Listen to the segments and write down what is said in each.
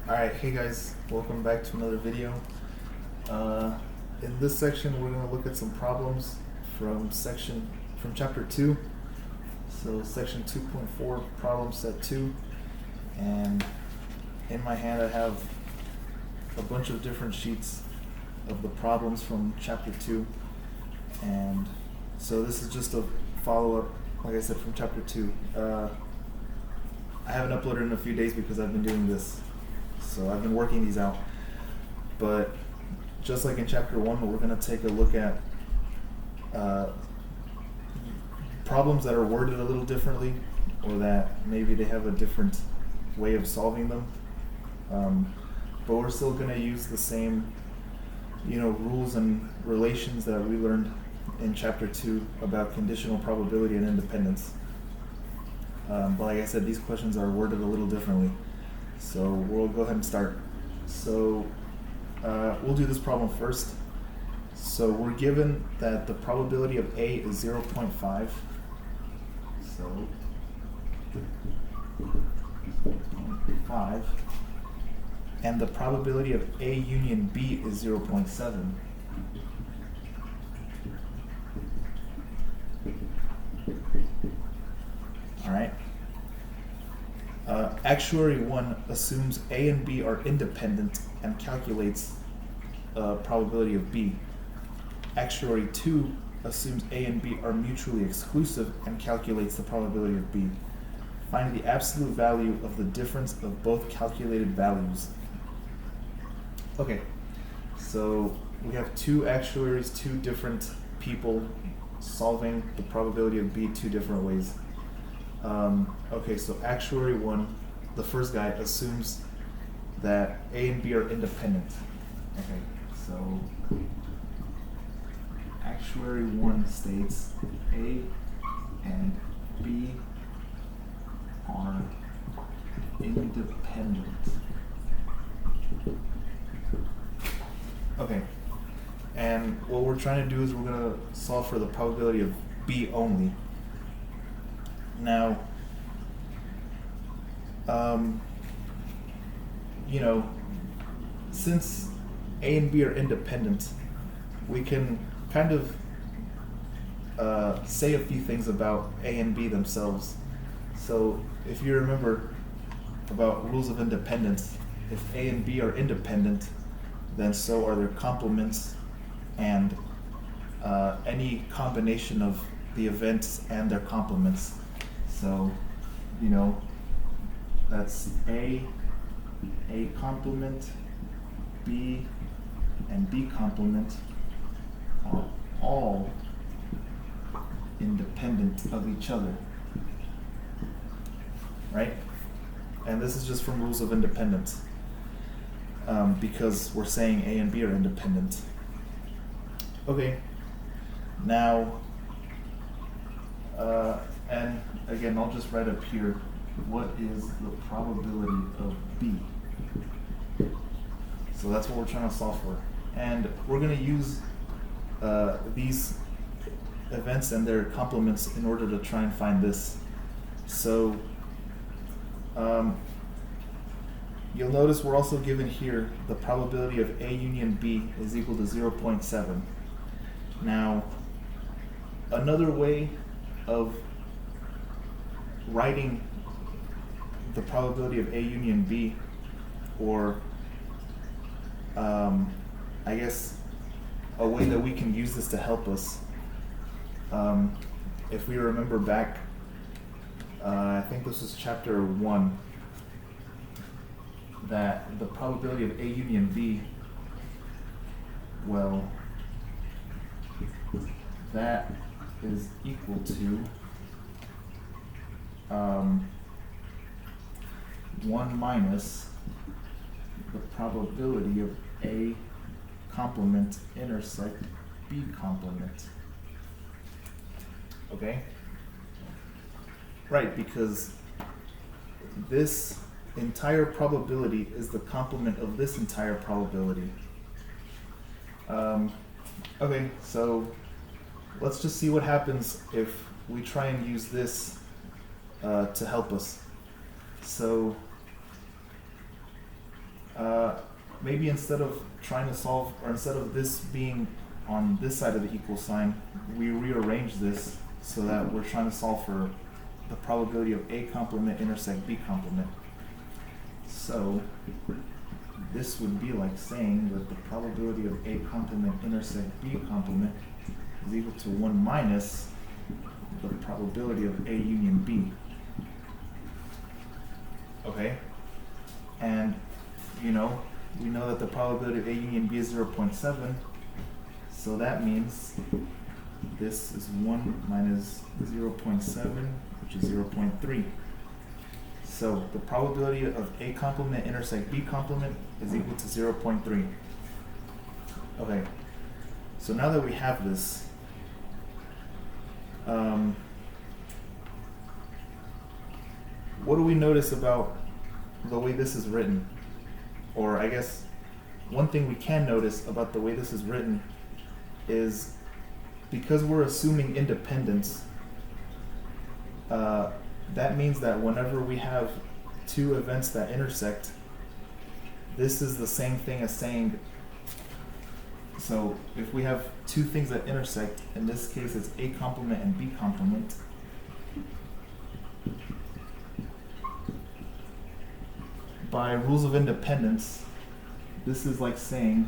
Alright, hey guys, welcome back to another video. In this section we're going to look at some problems from chapter 2. So section 2.4, problem set 2. And in my hand I have a bunch of different sheets of the problems from chapter 2. And so this is just a follow-up, like I said, from chapter 2. I haven't uploaded in a few days because I've been doing this. So I've been working these out. But just like in chapter 1, we're going to take a look at problems that are worded a little differently, or that maybe they have a different way of solving them. But we're still going to use the same rules and relations that we learned in chapter 2 about conditional probability and independence. But like I said, these questions are worded a little differently. So we'll go ahead and start. So we'll do this problem first. So we're given that the probability of A is 0.5. So 0.5. And the probability of A union B is 0.7. All right. Actuary 1 assumes A and B are independent and calculates probability of B. Actuary 2 assumes A and B are mutually exclusive and calculates the probability of B. Find the absolute value of the difference of both calculated values. Okay, so we have two actuaries, two different people solving the probability of B two different ways. Okay, so actuary 1, the first guy, assumes that A and B are independent. Okay, so actuary 1 states A and B are independent. Okay, and what we're trying to do is we're going to solve for the probability of B only. Now, since A and B are independent, we can kind of say a few things about A and B themselves. So if you remember about rules of independence, if A and B are independent, then so are their complements and any combination of the events and their complements. So, that's A complement, B, and B complement are all independent of each other, right? And this is just from rules of independence, because we're saying A and B are independent. Okay, now, and again, I'll just write up here, what is the probability of B? So that's what we're trying to solve for. And we're going to use these events and their complements in order to try and find this. So you'll notice we're also given here the probability of A union B is equal to 0.7. Now, another way of writing the probability of A union B, or I guess a way that we can use this to help us, if we remember back, I think this is chapter 1, that the probability of A union B, well, that is equal to 1 minus the probability of A complement intersect B complement. Okay? Right, because this entire probability is the complement of this entire probability. Okay, so let's just see what happens if we try and use this to help us. So maybe instead of trying to solve, or instead of this being on this side of the equal sign, we rearrange this so that we're trying to solve for the probability of A complement intersect B complement. So this would be like saying that the probability of A complement intersect B complement is equal to 1 minus the probability of A union B. Okay? And, we know that the probability of A union B is 0.7, so that means this is 1 minus 0.7, which is 0.3. So the probability of A complement intersect B complement is equal to 0.3. Okay, so now that we have this, what do we notice about the way this is written? Or I guess one thing we can notice about the way this is written is because we're assuming independence, that means that whenever we have two events that intersect, this is the same thing as saying, so if we have two things that intersect, in this case it's A complement and B complement, by rules of independence, this is like saying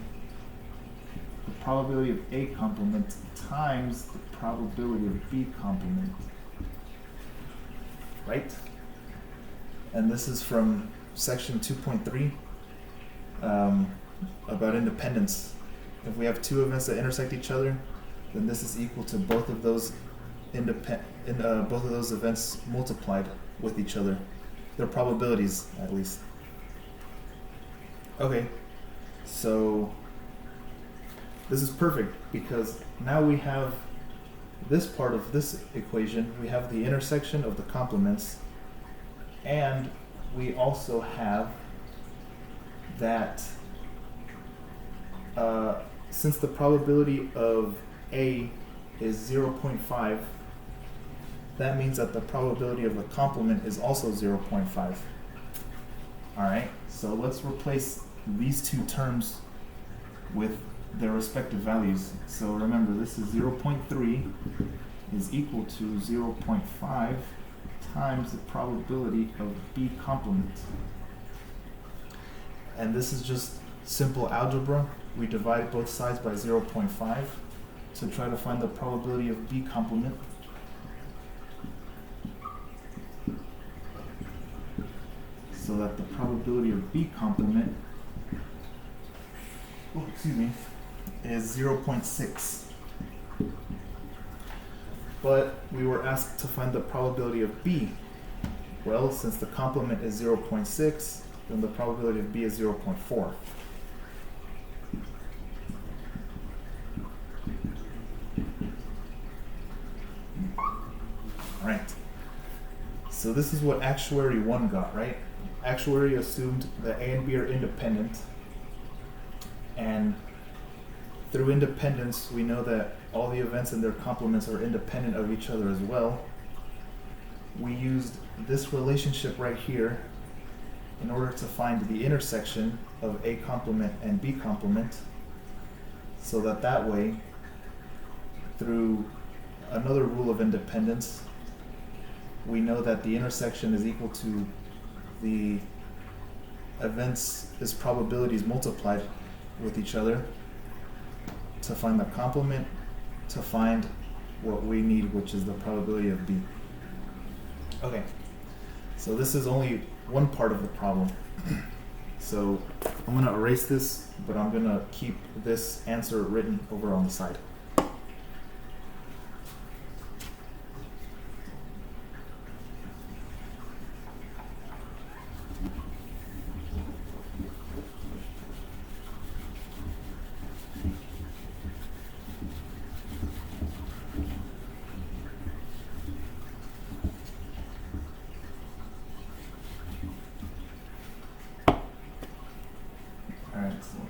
the probability of A complement times the probability of B complement, right? And this is from section 2.3 about independence. If we have two events that intersect each other, then this is equal to both of those both of those events multiplied with each other, their probabilities at least. Okay, so this is perfect because now we have this part of this equation, we have the intersection of the complements, and we also have that since the probability of A is 0.5, that means that the probability of the complement is also 0.5. Alright, so let's replace these two terms with their respective values. So remember, this is 0.3 is equal to 0.5 times the probability of B complement. And this is just simple algebra. We divide both sides by 0.5 to try to find the probability of B complement. So that the probability of B complement is 0.6. But we were asked to find the probability of B. Well, since the complement is 0.6, then the probability of B is 0.4. Alright. So this is what Actuary 1 got, right? Actuary assumed that A and B are independent, and through independence we know that all the events and their complements are independent of each other as well. We used this relationship right here in order to find the intersection of A complement and B complement, so that way, through another rule of independence, we know that the intersection is equal to the events' probabilities multiplied with each other to find the complement, to find what we need, which is the probability of B. Okay, so this is only one part of the problem. So I'm going to erase this, but I'm going to keep this answer written over on the side.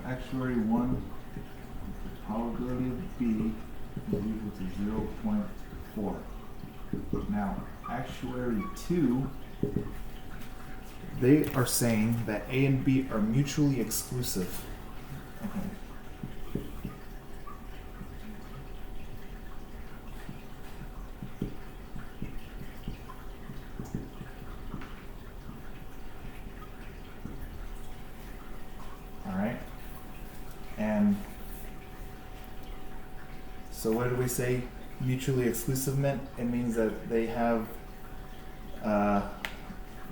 Actuary 1, probability of B is equal to 0.4. Now, Actuary 2, they are saying that A and B are mutually exclusive. Okay. All right. And so what did we say mutually exclusive meant? It means that they have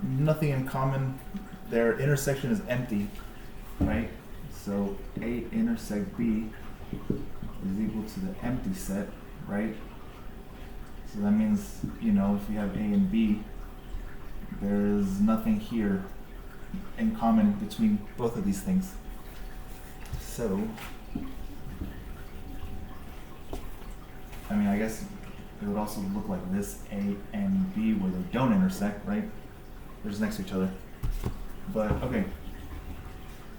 nothing in common. Their intersection is empty, right? So A intersect B is equal to the empty set, right? So that means, you know, if you have A and B, there's nothing here in common between both of these things. So, I mean, I guess it would also look like this, A and B, where they don't intersect, right? They're just next to each other. But, okay.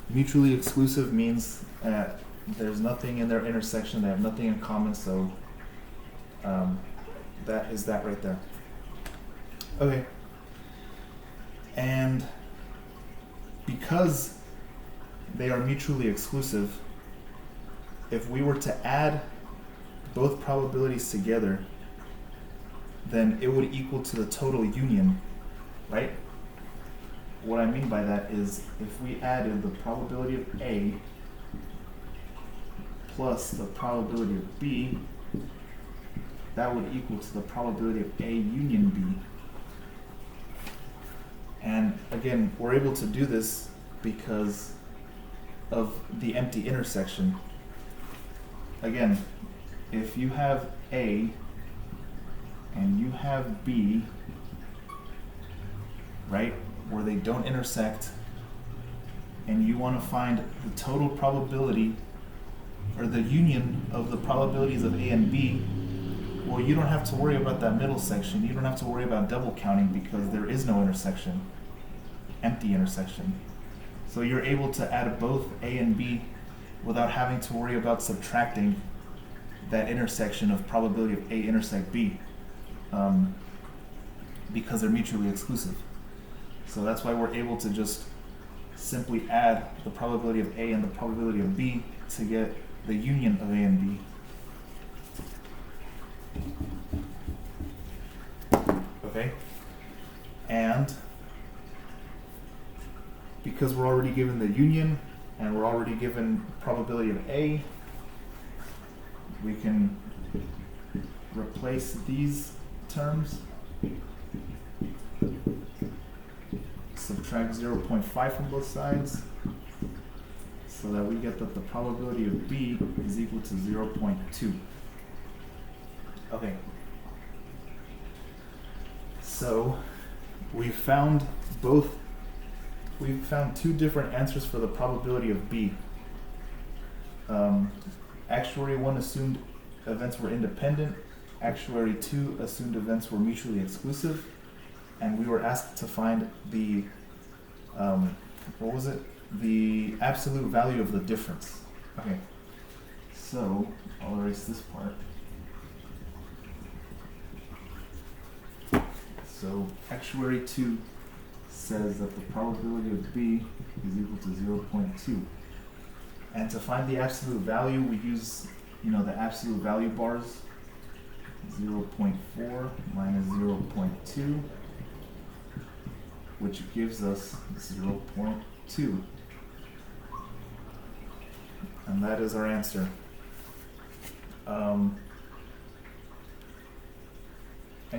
Mutually exclusive means that there's nothing in their intersection, they have nothing in common, so that is that right there. Okay. And because they are mutually exclusive, if we were to add both probabilities together, then it would equal to the total union, right? What I mean by that is if we added the probability of A plus the probability of B, that would equal to the probability of A union B. And again, we're able to do this because of the empty intersection. Again, if you have A and you have B, right, where they don't intersect, and you want to find the total probability or the union of the probabilities of A and B, well, you don't have to worry about that middle section. You don't have to worry about double counting because there is no intersection, empty intersection. So you're able to add both A and B without having to worry about subtracting that intersection of probability of A intersect B, because they're mutually exclusive. So that's why we're able to just simply add the probability of A and the probability of B to get the union of A and B. Okay? And because we're already given the union and we're already given probability of A, we can replace these terms, subtract 0.5 from both sides, so that we get that the probability of B is equal to 0.2. Okay. So we've found two different answers for the probability of B. Actuary 1 assumed events were independent. Actuary 2 assumed events were mutually exclusive. And we were asked to find the, the absolute value of the difference. Okay, so I'll erase this part. So actuary 2 says that the probability of B is equal to 0.2. And to find the absolute value, we use, the absolute value bars, 0.4 minus 0.2, which gives us 0.2. And that is our answer. And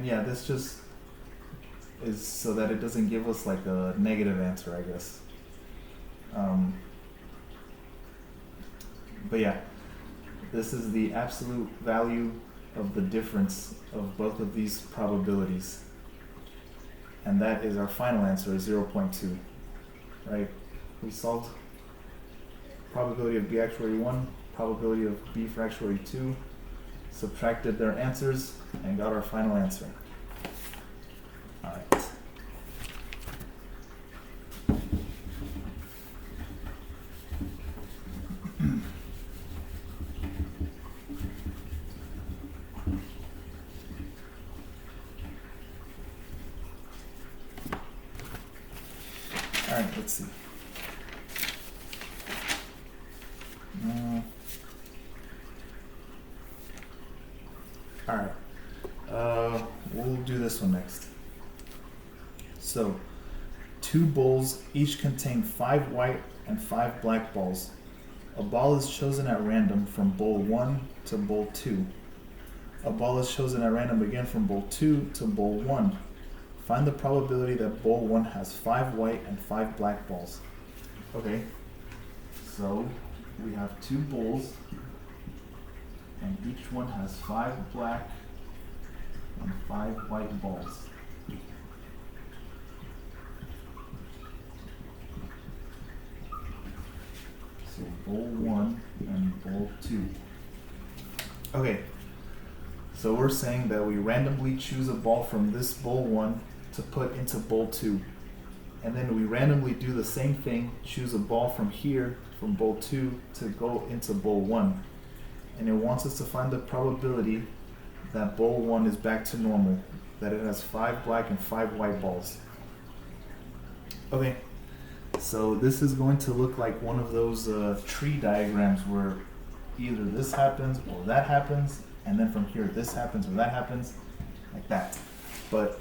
yeah, this just is so that it doesn't give us like a negative answer, I guess. But yeah, this is the absolute value of the difference of both of these probabilities. And that is our final answer, 0.2, right? We solved probability of B actuary 1, probability of B for actuary 2, subtracted their answers, and got our final answer. All right. All right, let's see. Alright. We'll do this one next. So, 2 bowls each contain 5 white and 5 black balls. A ball is chosen at random from bowl 1 to bowl 2. A ball is chosen at random again from bowl 2 to bowl 1. Find the probability that bowl 1 has 5 white and 5 black balls. Okay, so we have 2 bowls, and each one has 5 black and 5 white balls. So bowl 1 and bowl 2. Okay, so we're saying that we randomly choose a ball from this bowl 1 to put into bowl 2. And then we randomly do the same thing, choose a ball from here, from bowl 2, to go into bowl 1. And it wants us to find the probability that bowl 1 is back to normal, that it has 5 black and 5 white balls. Okay, so this is going to look like one of those tree diagrams where either this happens or that happens, and then from here this happens or that happens, like that. But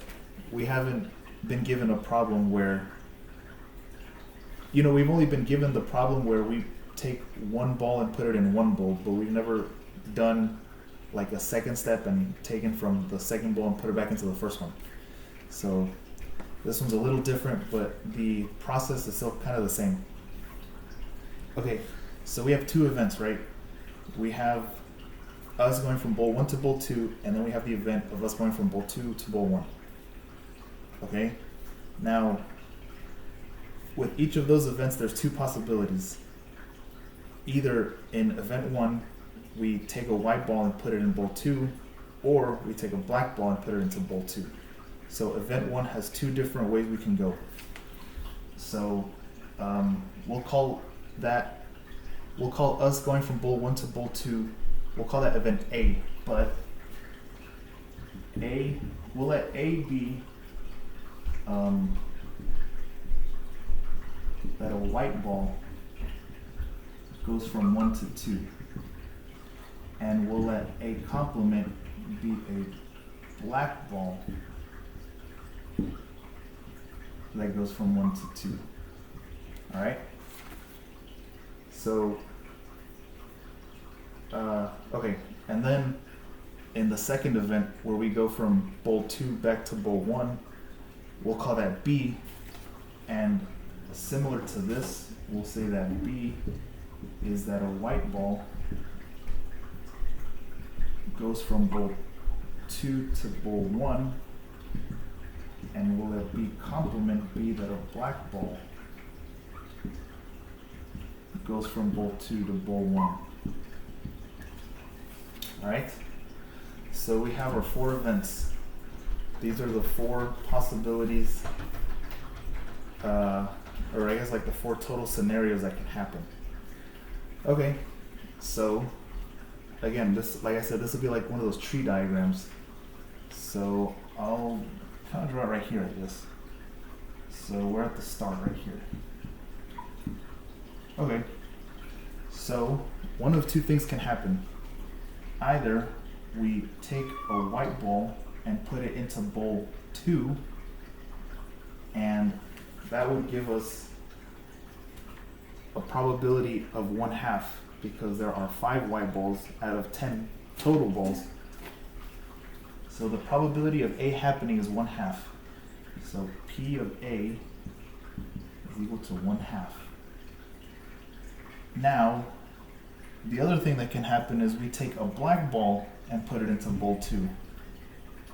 we haven't been given a problem where, we've only been given the problem where we take one ball and put it in one bowl, but we've never done like a second step and taken from the second bowl and put it back into the first one. So this one's a little different, but the process is still kind of the same. Okay, so we have 2 events, right? We have us going from bowl 1 to bowl 2, and then we have the event of us going from bowl 2 to bowl 1. Okay, now with each of those events there's 2 possibilities. Either in event 1 we take a white ball and put it in bowl 2, or we take a black ball and put it into bowl 2. So event 1 has 2 different ways we can go. So we'll call us going from bowl 1 to bowl 2, we'll call that event A, but we'll let A be that a white ball goes from 1 to 2, and we'll let A complement be a black ball that goes from 1 to 2. All right. So, okay, and then in the second event where we go from bowl 2 back to bowl 1, we'll call that B, and similar to this, we'll say that B is that a white ball goes from bowl 2 to bowl 1, and we'll let B complement be that a black ball goes from bowl 2 to bowl 1. Alright? So we have our 4 events. These are the 4 possibilities, or I guess like the 4 total scenarios that can happen. Okay, so again, this, like I said, this will be like one of those tree diagrams. So I'll kind of draw it right here, I guess. So we're at the start right here. Okay, so one of 2 things can happen. Either we take a white ball and put it into bowl 2, and that would give us a probability of 1/2, because there are 5 white balls out of 10 total balls. So the probability of A happening is 1/2. So P of A is equal to 1/2. Now, the other thing that can happen is we take a black ball and put it into bowl 2.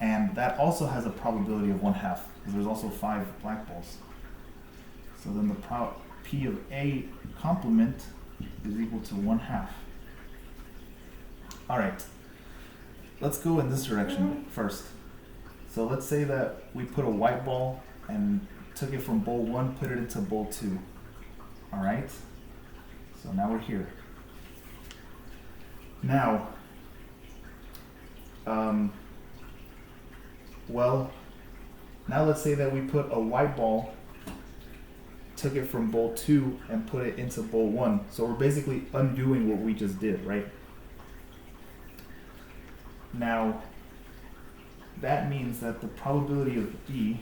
And that also has a probability of 1/2, because there's also 5 black balls. So then the P of A complement is equal to 1/2. All right, let's go in this direction first. So let's say that we put a white ball and took it from bowl 1, put it into bowl 2. All right, so now we're here. Now, now let's say that we put a white ball, took it from bowl 2 and put it into bowl 1. So we're basically undoing what we just did, right? Now, that means that the probability of B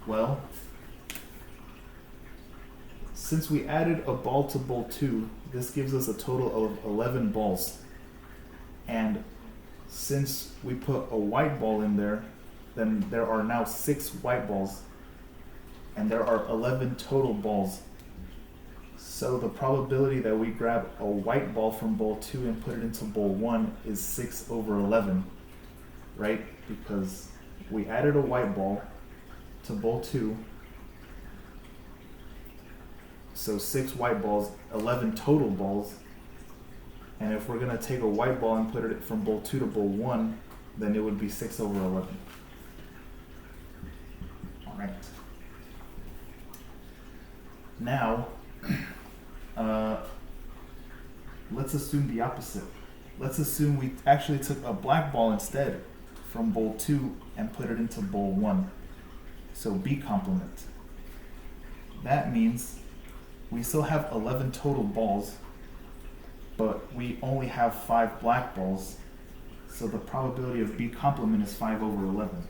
well, since we added a ball to bowl 2, this gives us a total of 11 balls. And since we put a white ball in there, then there are now 6 white balls. And there are 11 total balls. So the probability that we grab a white ball from bowl 2 and put it into bowl 1 is 6 over 11, right? Because we added a white ball to bowl 2, so 6 white balls, 11 total balls, and if we're going to take a white ball and put it from bowl 2 to bowl 1, then it would be 6 over 11. Alright. Now, let's assume the opposite. Let's assume we actually took a black ball instead from bowl 2 and put it into bowl 1. So B complement. That means we still have 11 total balls, but we only have 5 black balls. So the probability of B complement is 5 over 11.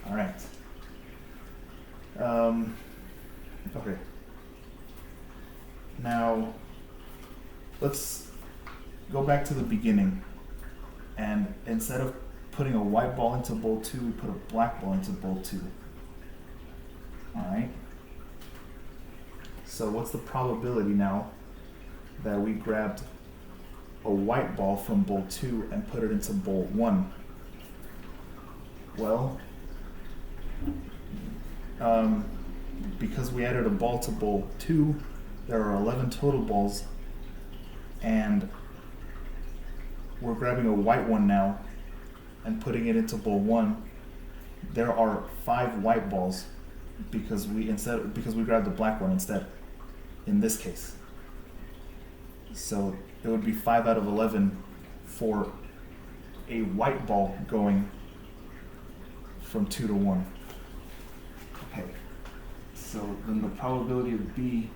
All right. Okay. Now, let's go back to the beginning. And instead of putting a white ball into bowl 2, we put a black ball into bowl 2. Alright. So what's the probability now that we grabbed a white ball from bowl 2 and put it into bowl 1? Well, because we added a ball to bowl 2, there are 11 total balls, and we're grabbing a white one now and putting it into bowl 1. There are 5 white balls because we grabbed the black one instead in this case. So it would be 5 out of 11 for a white ball going from 2 to 1. Okay. So then the probability of B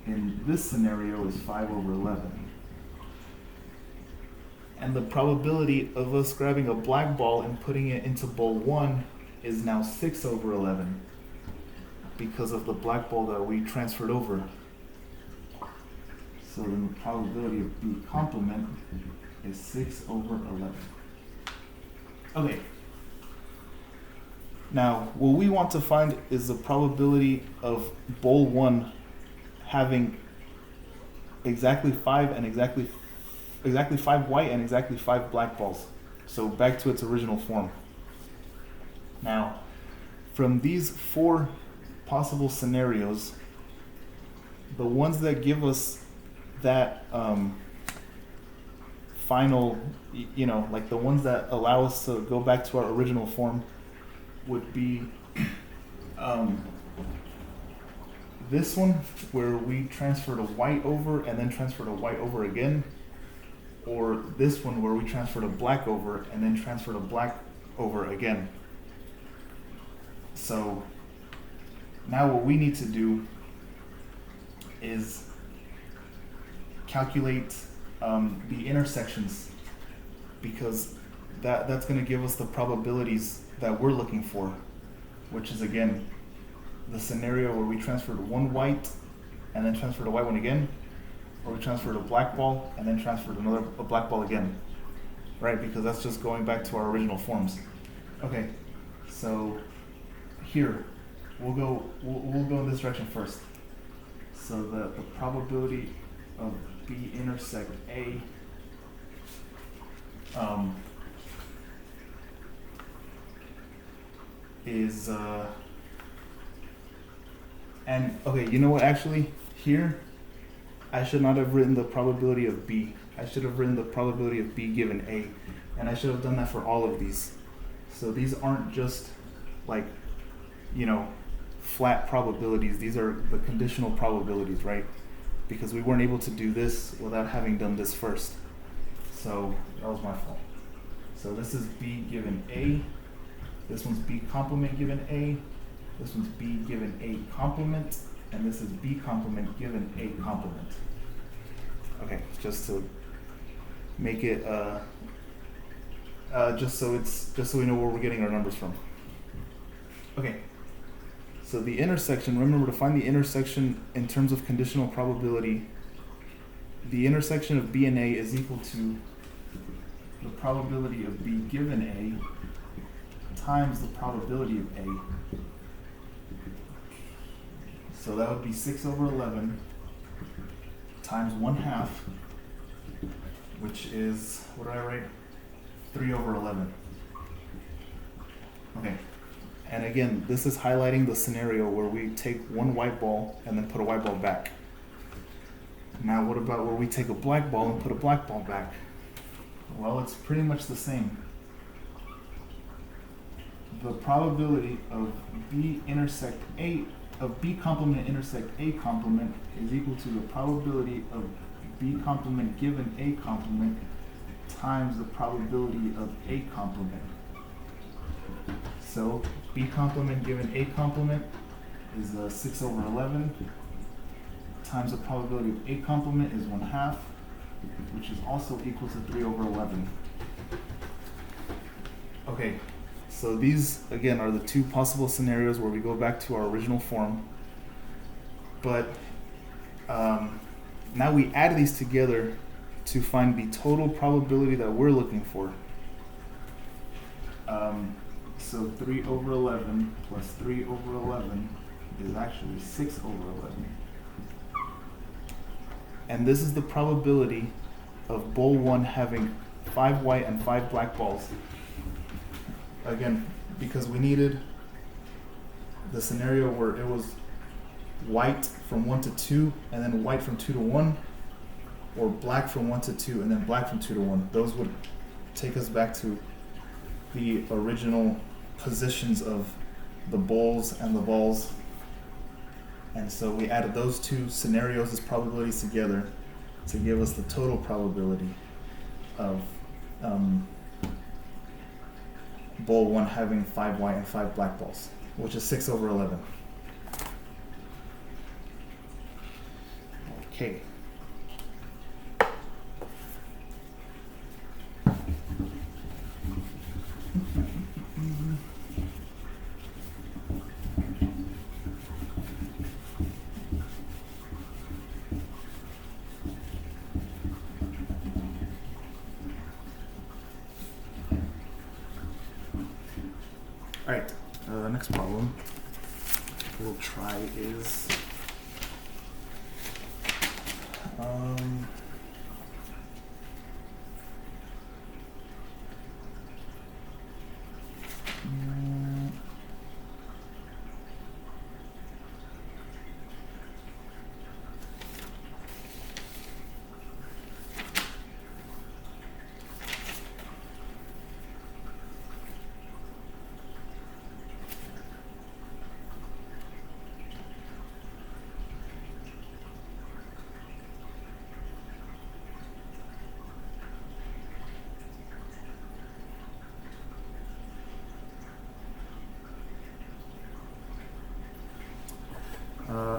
in this scenario is 5 over 11. And the probability of us grabbing a black ball and putting it into bowl 1 is now 6 over 11 because of the black ball that we transferred over. So then the probability of B complement is 6 over 11. Okay. Now, what we want to find is the probability of bowl 1 having exactly 5 and exactly 5 white and exactly 5 black balls. So back to its original form. Now, from these 4 possible scenarios, the ones that give us that final, like the ones that allow us to go back to our original form would be this one, where we transferred a white over and then transferred a white over again, or this one where we transferred a black over and then transferred a black over again. So now what we need to do is calculate the intersections, because that's going to give us the probabilities that we're looking for, which is again the scenario where we transferred one white and then transferred a white one again, or we transferred a black ball and then transferred a black ball again, right? Because that's just going back to our original forms. Okay, so here we'll go in this direction first. So the probability of B intersect A is and okay, you know what, actually here I should not have written the probability of B. I should have written the probability of B given A, and I should have done that for all of these. So these aren't just like, flat probabilities. These are the conditional probabilities, right? Because we weren't able to do this without having done this first. So that was my fault. So this is B given A. This one's B complement given A. This one's B given A complement, and this is B complement given A complement. Okay, just to make it, just so we know where we're getting our numbers from. Okay, so the intersection, remember to find the intersection in terms of conditional probability, the intersection of B and A is equal to the probability of B given A times the probability of A. So that would be 6 over 11 times 1/2, which is, what did I write? 3 over 11. Okay. And again, this is highlighting the scenario where we take one white ball and then put a white ball back. Now what about where we take a black ball and put a black ball back? Well, it's pretty much the same. The probability of B complement intersect A complement is equal to the probability of B complement given A complement times the probability of A complement. So B complement given A complement is 6 over 11 times the probability of A complement is 1/2, which is also equal to 3 over 11. Okay, so these again are the two possible scenarios where we go back to our original form, but now we add these together to find the total probability that we're looking for. So 3 over 11 plus 3 over 11 is actually 6 over 11. And this is the probability of bowl 1 having 5 white and 5 black balls. Again, because we needed the scenario where it was white from 1 to 2 and then white from 2 to 1, or black from 1 to 2 and then black from 2 to 1. Those would take us back to the original positions of the bowls and the balls. And so we added those two scenarios as probabilities together to give us the total probability of bowl 1 having 5 white and 5 black balls, which is 6 over 11. Okay. Alright, the next problem we'll try is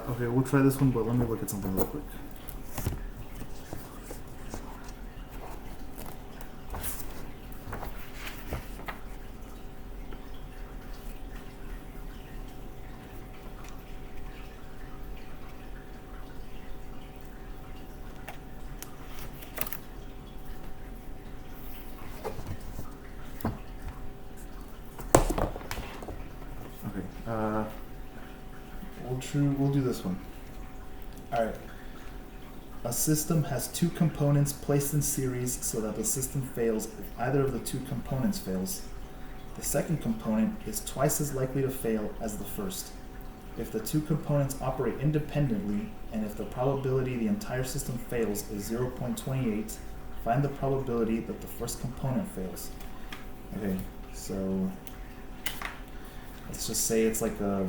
okay, we'll try this one, but let me look at something real quick. We'll do this one. Alright. A system has two components placed in series so that the system fails if either of the two components fails. The second component is twice as likely to fail as the first. If the two components operate independently, and if the probability the entire system fails is 0.28, find the probability that the first component fails. Okay, so let's just say it's like a,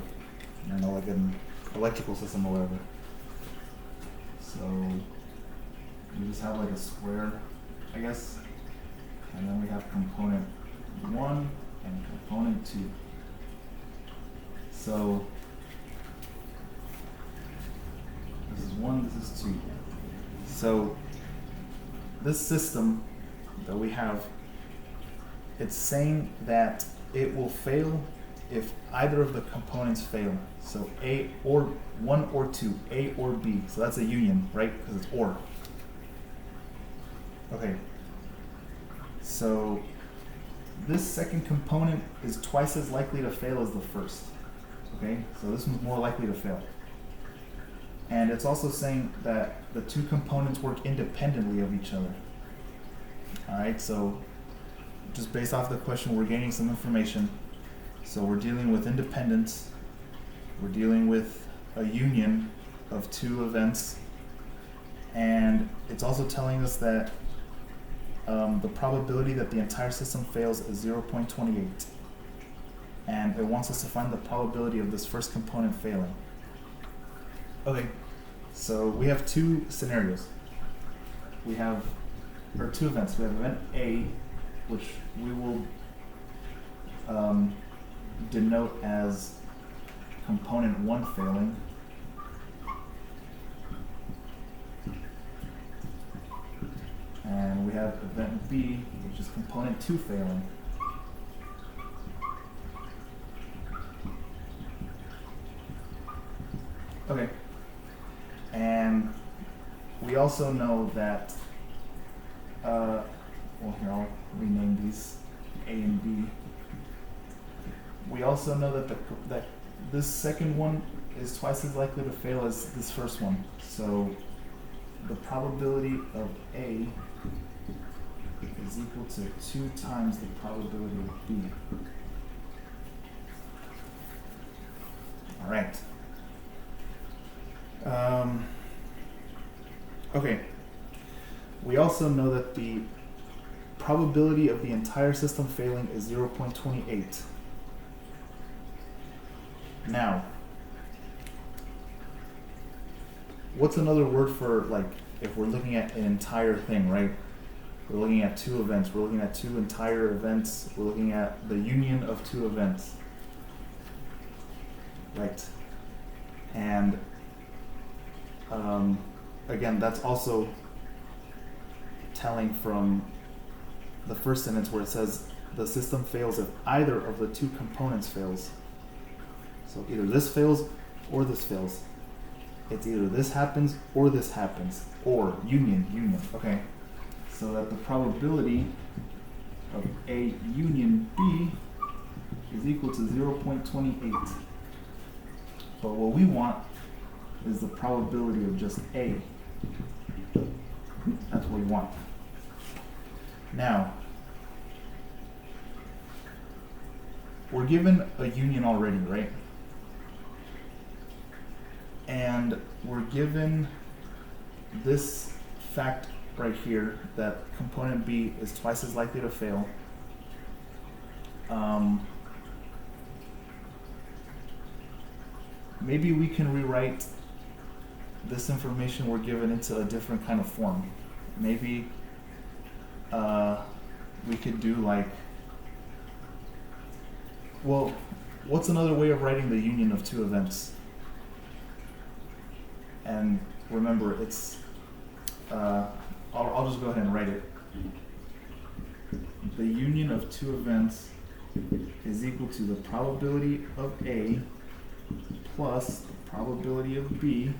I don't know, like an electrical system or whatever. So we just have like a square, I guess, and then we have component 1 and component 2. So this is 1, this is 2. So this system that we have, it's saying that it will fail if either of the components fail. So A or 1 or 2, A or B. So that's a union, right? Because it's or. Okay. So this second component is twice as likely to fail as the first. Okay? So this one's more likely to fail. And it's also saying that the two components work independently of each other. Alright, so just based off the question, we're gaining some information. So we're dealing with independence. We're dealing with a union of two events. And it's also telling us that the probability that the entire system fails is 0.28. And it wants us to find the probability of this first component failing. Okay, so we have two scenarios. We have, or two events. We have event A, which we will denote as component 1 failing. And we have event B, which is component 2 failing. Okay. And we also know that, well, here, I'll rename these A and B. We also know that that this second one is twice as likely to fail as this first one. So the probability of A is equal to 2 times the probability of B. All right. Okay. We also know that the probability of the entire system failing is 0.28. Now, what's another word for, like, if we're looking at an entire thing, right? We're looking at two events. We're looking at two entire events. We're looking at the union of two events. Right. And again, that's also telling from the first sentence where it says the system fails if either of the two components fails. So either this fails or this fails. It's either this happens or this happens. Or union. Okay. So that the probability of A union B is equal to 0.28. But what we want is the probability of just A. That's what we want. Now, we're given a union already, right? And we're given this fact right here that component B is twice as likely to fail. Maybe we can rewrite this information we're given into a different kind of form. Maybe we could do like, well, what's another way of writing the union of two events? And remember, it's, I'll just go ahead and write it. The union of two events is equal to the probability of A plus the probability of B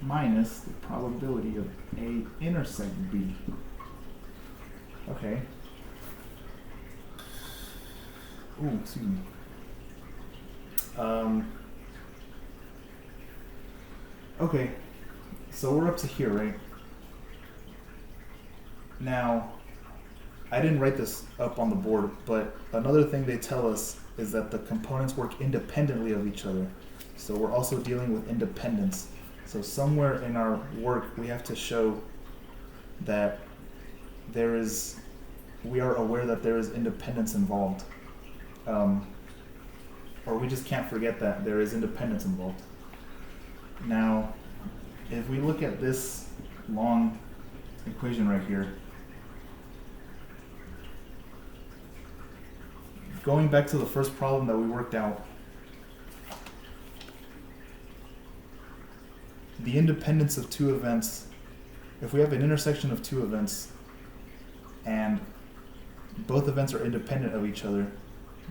minus the probability of A intersect B. Okay. Ooh, excuse me. Okay, so we're up to here, right? Now, I didn't write this up on the board, but another thing they tell us is that the components work independently of each other. So we're also dealing with independence. So somewhere in our work, we have to show that we are aware that there is independence involved. Or we just can't forget that there is independence involved. Now, if we look at this long equation right here, going back to the first problem that we worked out, the independence of two events, if we have an intersection of two events and both events are independent of each other,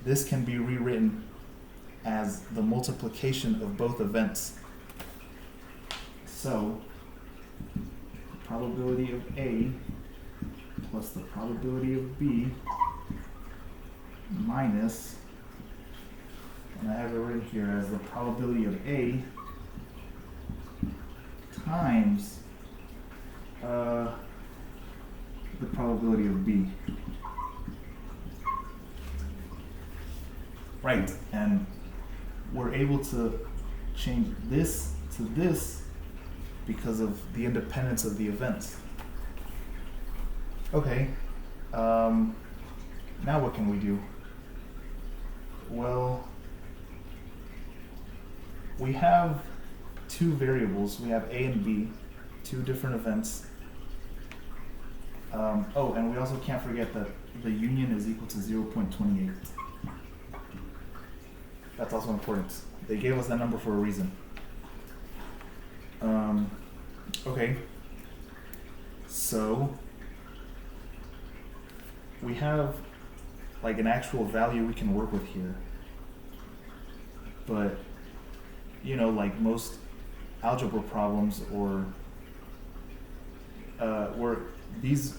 this can be rewritten as the multiplication of both events. So, the probability of A plus the probability of B minus, and I have it written here as the probability of A times the probability of B. Right, and we're able to change this to this because of the independence of the events. Okay, now what can we do? Well, we have two variables. We have A and B, two different events. Oh, and we also can't forget that the union is equal to 0.28. That's also important. They gave us that number for a reason. Okay. So we have like an actual value we can work with here. But you know, like most algebra problems or where these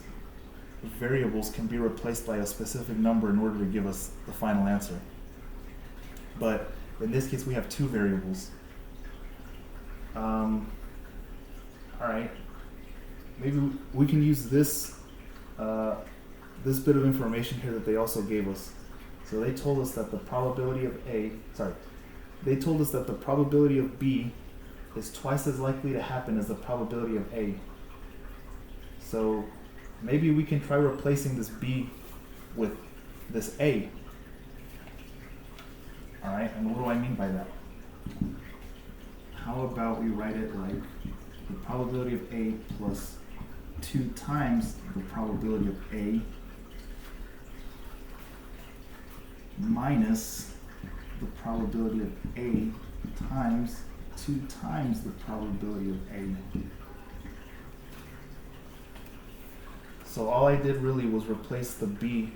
variables can be replaced by a specific number in order to give us the final answer. But in this case, we have two variables. All right. Maybe we can use this this bit of information here that they also gave us. So they told us that the probability of they told us that the probability of B is twice as likely to happen as the probability of A. So maybe we can try replacing this B with this A. Alright, and what do I mean by that? How about we write it like the probability of A plus 2 times the probability of A minus the probability of A times 2 times the probability of A. So all I did really was replace the B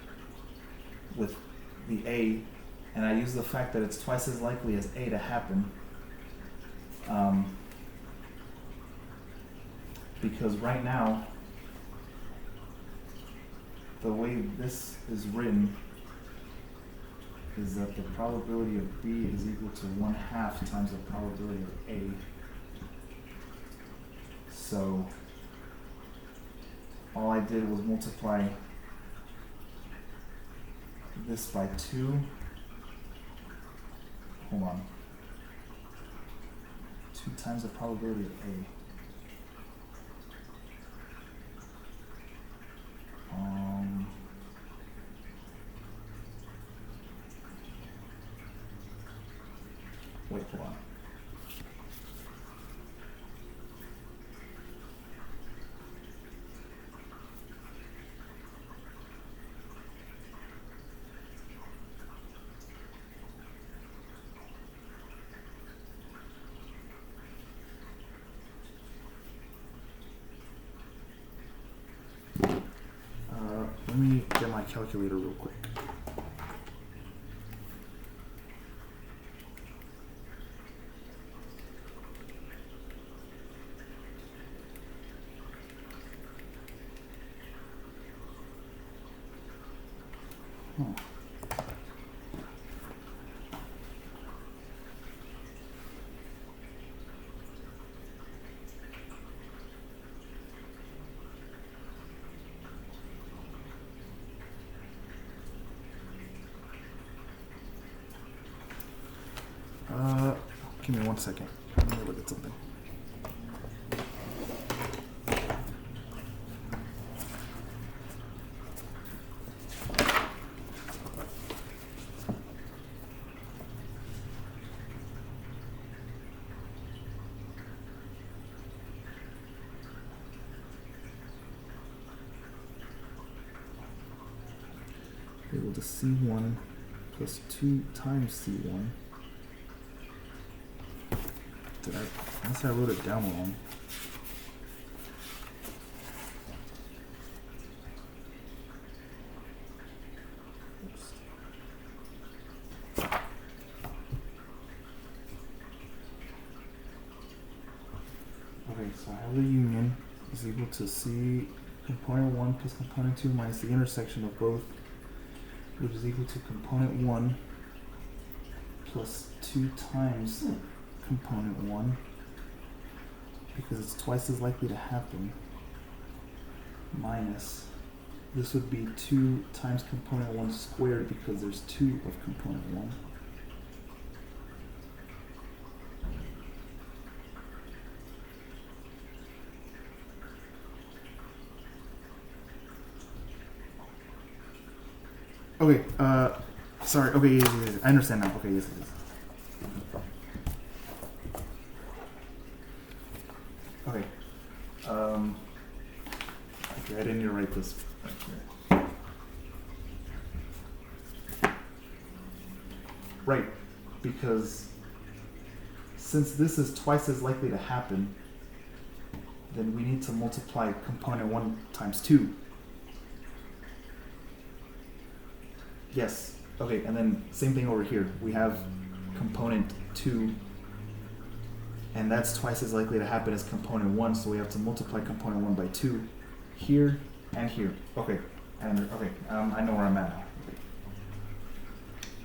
with the A, and I used the fact that it's twice as likely as A to happen. Because right now, the way this is written is that the probability of B is equal to 1/2 times the probability of A. So all I did was multiply this by 2. Hold on. 2 times the probability of A. Wait, hold on. Let me get my calculator real quick. Give me 1 second. Let me look at something. Equal to C1 plus 2 times C1 Unless I wrote it down wrong. Okay, so I have the union is equal to C component 1 plus component 2 minus the intersection of both, which is equal to component 1 plus 2 times component 1, because it's twice as likely to happen, minus, this would be 2 times component 1 squared because there's 2 of component 1. Okay, sorry, okay, yes, I understand now. Okay, yes. Okay, okay, I didn't need to write this right here. Right, because since this is twice as likely to happen, then we need to multiply component 1 times 2. Yes. Okay, and then same thing over here. We have component 2, and that's twice as likely to happen as component 1, so we have to multiply component 1 by 2 here and here. Okay, and okay, I know where I'm at now.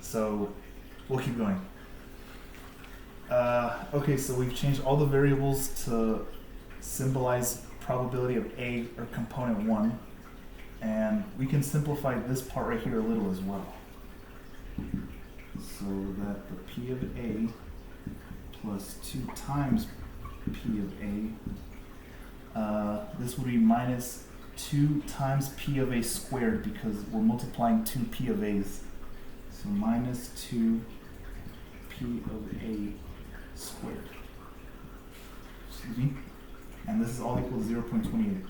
So we'll keep going. Okay, so we've changed all the variables to symbolize probability of A or component 1. And we can simplify this part right here a little as well. So that the P of A plus 2 times P of A, this would be minus 2 times P of A squared because we're multiplying 2 P of A's. So minus 2 P of A squared. Excuse me. And this is all equal to 0.28.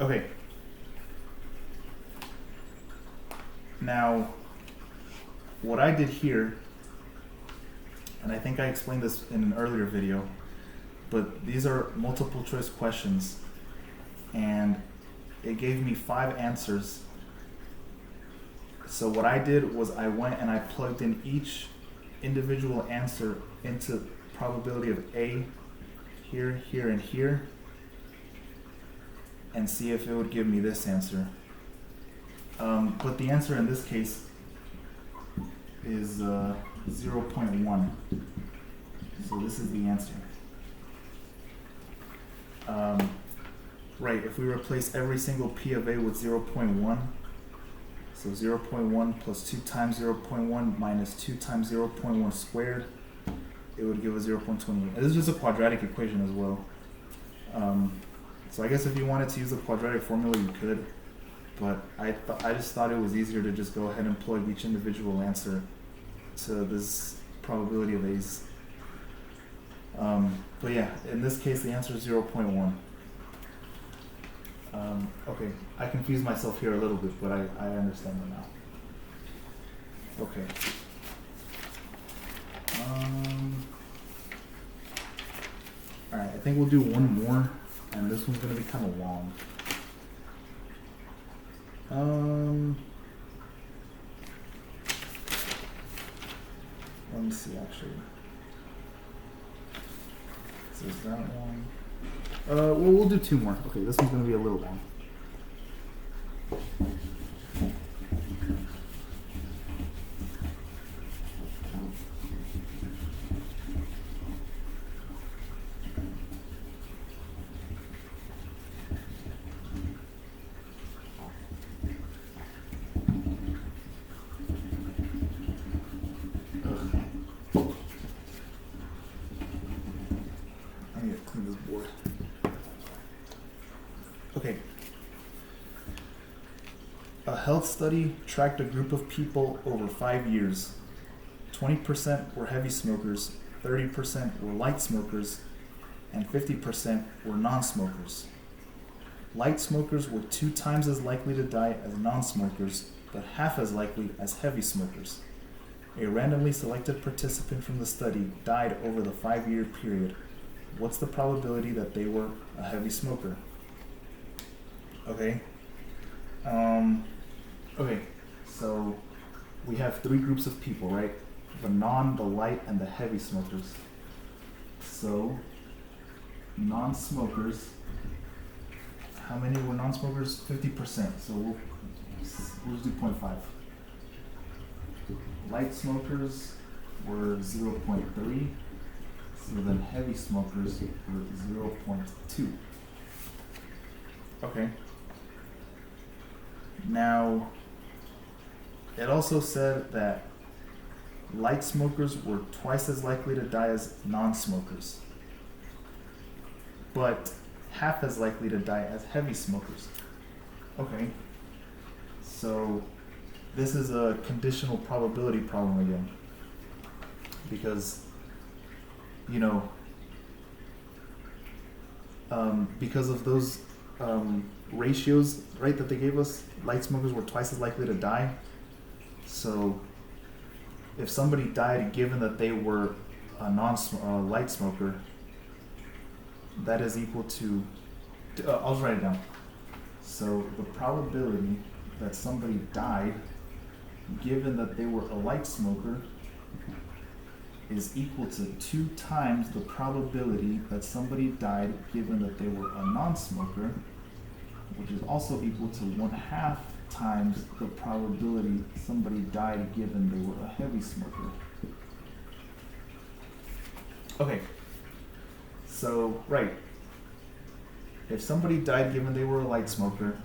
Okay. Now, what I did here, and I think I explained this in an earlier video, but these are multiple choice questions, and it gave me 5 answers. So what I did was I went and I plugged in each individual answer into probability of A here, here, and here, and see if it would give me this answer. But the answer in this case is 0.1. So this is the answer. Right, if we replace every single P of A with 0.1, so 0.1 plus 2 times 0.1 minus 2 times 0.1 squared, it would give us 0.28. And this is just a quadratic equation as well. So I guess if you wanted to use the quadratic formula, you could, but I just thought it was easier to just go ahead and plug each individual answer to this probability of A's. But yeah, in this case, the answer is 0.1. Okay, I confused myself here a little bit, but I understand it now. Okay. Alright, I think we'll do one more, and this one's going to be kind of long. Let me see, actually. So is that one? Well, we'll do 2 more. Okay, this one's going to be a little long. I need to clean this board. Okay. A health study tracked a group of people over 5 years. 20% were heavy smokers, 30% were light smokers, and 50% were non-smokers. Light smokers were 2 times as likely to die as non-smokers, but half as likely as heavy smokers. A randomly selected participant from the study died over the 5-year period. What's the probability that they were a heavy smoker? Okay. Okay, so we have 3 groups of people, right? The non, the light, and the heavy smokers. So, non-smokers, how many were non-smokers? 50%, so we'll just do 0.5. Light smokers were 0.3, so then heavy smokers were 0.2. Okay. Now, it also said that light smokers were twice as likely to die as non-smokers, but half as likely to die as heavy smokers. Okay, so this is a conditional probability problem again, because, you know, because of those ratios, right, that they gave us, light smokers were twice as likely to die. So if somebody died given that they were a light smoker, that is equal to, I'll just write it down. So the probability that somebody died given that they were a light smoker is equal to 2 times the probability that somebody died given that they were a non-smoker, which is also equal to 1/2 times the probability somebody died given they were a heavy smoker. Okay, so, right, if somebody died given they were a light smoker,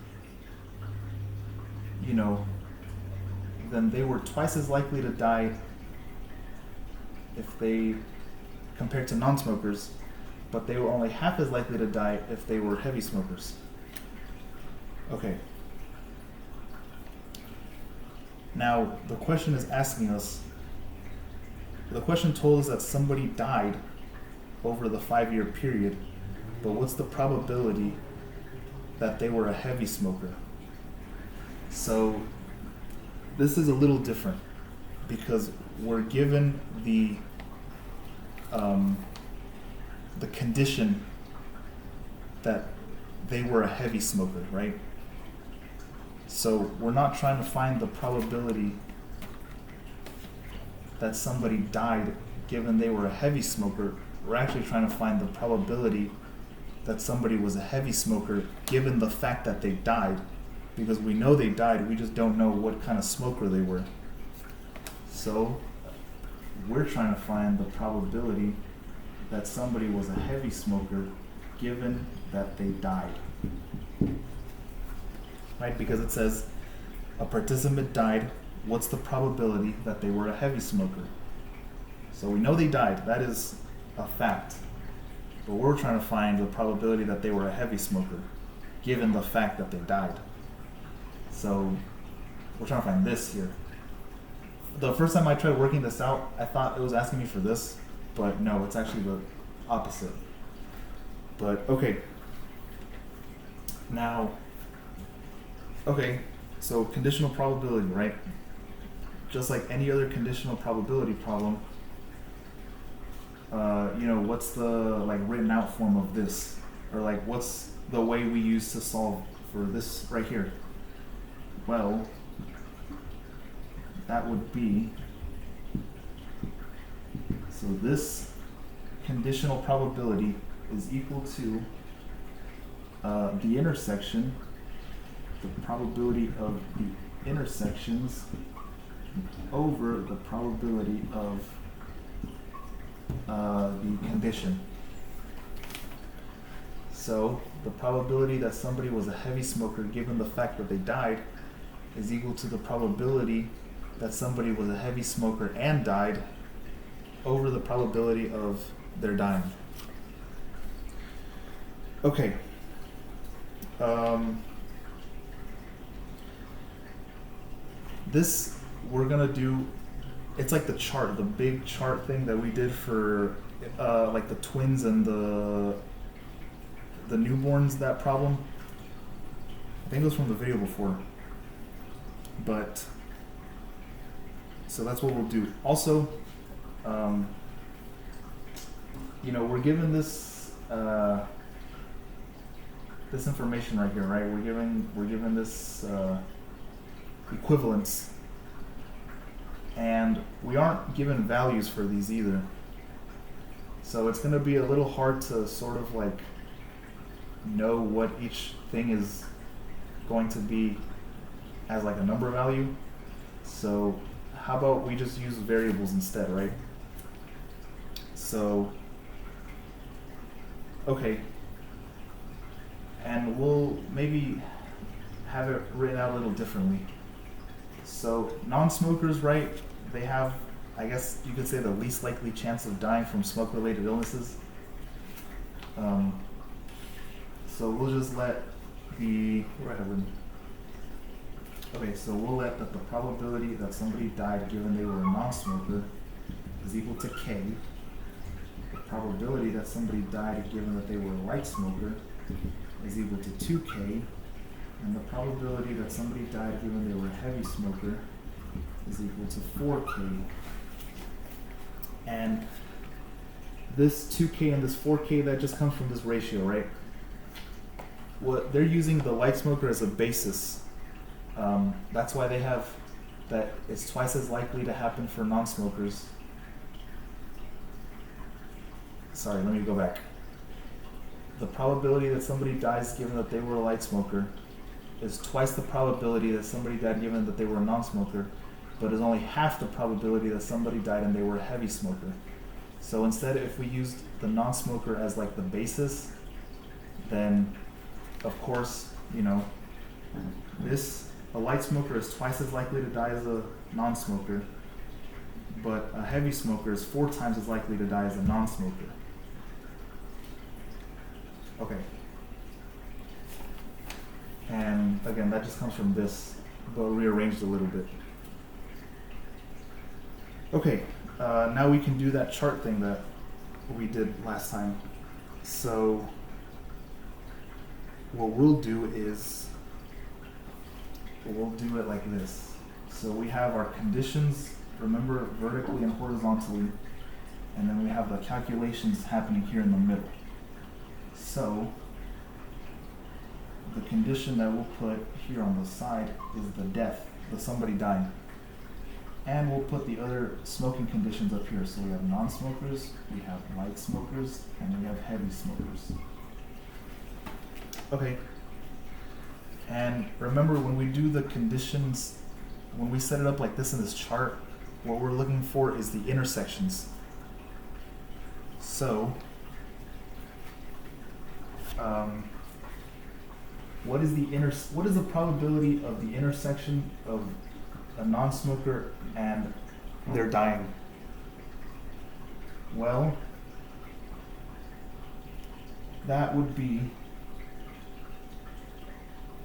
you know, then they were twice as likely to die if they, compared to non-smokers, but they were only half as likely to die if they were heavy smokers. Okay. Now, the question is asking us, the question told us that somebody died over the 5-year period, but what's the probability that they were a heavy smoker? So, this is a little different because we're given the condition that they were a heavy smoker, right? So we're not trying to find the probability that somebody died given they were a heavy smoker. We're actually trying to find the probability that somebody was a heavy smoker given the fact that they died, because we know they died, we just don't know what kind of smoker they were. So we're trying to find the probability that somebody was a heavy smoker given that they died. Right? Because it says a participant died, what's the probability that they were a heavy smoker? So we know they died, that is a fact. But we're trying to find the probability that they were a heavy smoker given the fact that they died. So we're trying to find this here. The first time I tried working this out, I thought it was asking me for this, but no, it's actually the opposite. But okay. Now, okay, so conditional probability, right? Just like any other conditional probability problem, you know, what's the like written out form of this? Or like what's the way we use to solve for this right here? Well, that would be, so this conditional probability is equal to the intersection, the probability of the intersections over the probability of the condition. So the probability that somebody was a heavy smoker given the fact that they died is equal to the probability that somebody was a heavy smoker and died over the probability of their dying. Okay. This we're gonna do, it's like the chart, the big chart thing that we did for like the twins and the newborns, that problem. I think it was from the video before. But So that's what we'll do. Also, we're given this this information right here, right? We're given this equivalence, and we aren't given values for these either. So it's going to be a little hard to sort of like know what each thing is going to be as like a number value. So how about we just use variables instead, right? So, okay. And we'll maybe have it written out a little differently. So non-smokers, right, they have, I guess you could say, the least likely chance of dying from smoke-related illnesses. So we'll just let so we'll let that the probability that somebody died given they were a non-smoker is equal to K. The probability that somebody died given that they were a light smoker is equal to 2K. And the probability that somebody died given they were a heavy smoker is equal to 4K. And this 2K and this 4K, that just comes from this ratio, right? What they're using the light smoker as a basis. That's why they have that it's twice as likely to happen for non-smokers. Sorry, let me go back. The probability that somebody dies given that they were a light smoker is twice the probability that somebody died given that they were a non-smoker, but is only half the probability that somebody died and they were a heavy smoker. So instead, if we used the non-smoker as like the basis, then of course, a light smoker is twice as likely to die as a non-smoker, but a heavy smoker is 4 times as likely to die as a non-smoker. Okay. And again, that just comes from this, but rearranged a little bit. Okay, now we can do that chart thing that we did last time. So what we'll do is we'll do it like this. So we have our conditions, remember, vertically and horizontally, and then we have the calculations happening here in the middle. So the condition that we'll put here on the side is the death, somebody dying. And we'll put the other smoking conditions up here. So we have non-smokers, we have light smokers, and we have heavy smokers. Okay. And remember, when we do the conditions, when we set it up like this in this chart, what we're looking for is the intersections. So, what is the probability of the intersection of a non-smoker and they're dying? Well, that would be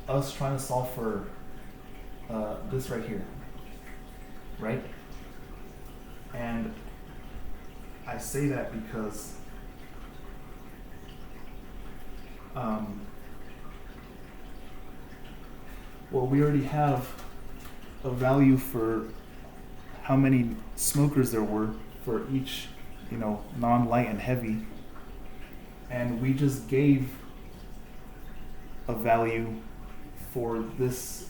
us trying to solve for this right here, right? And I say that because we already have a value for how many smokers there were for each, non-light and heavy, and we just gave a value for these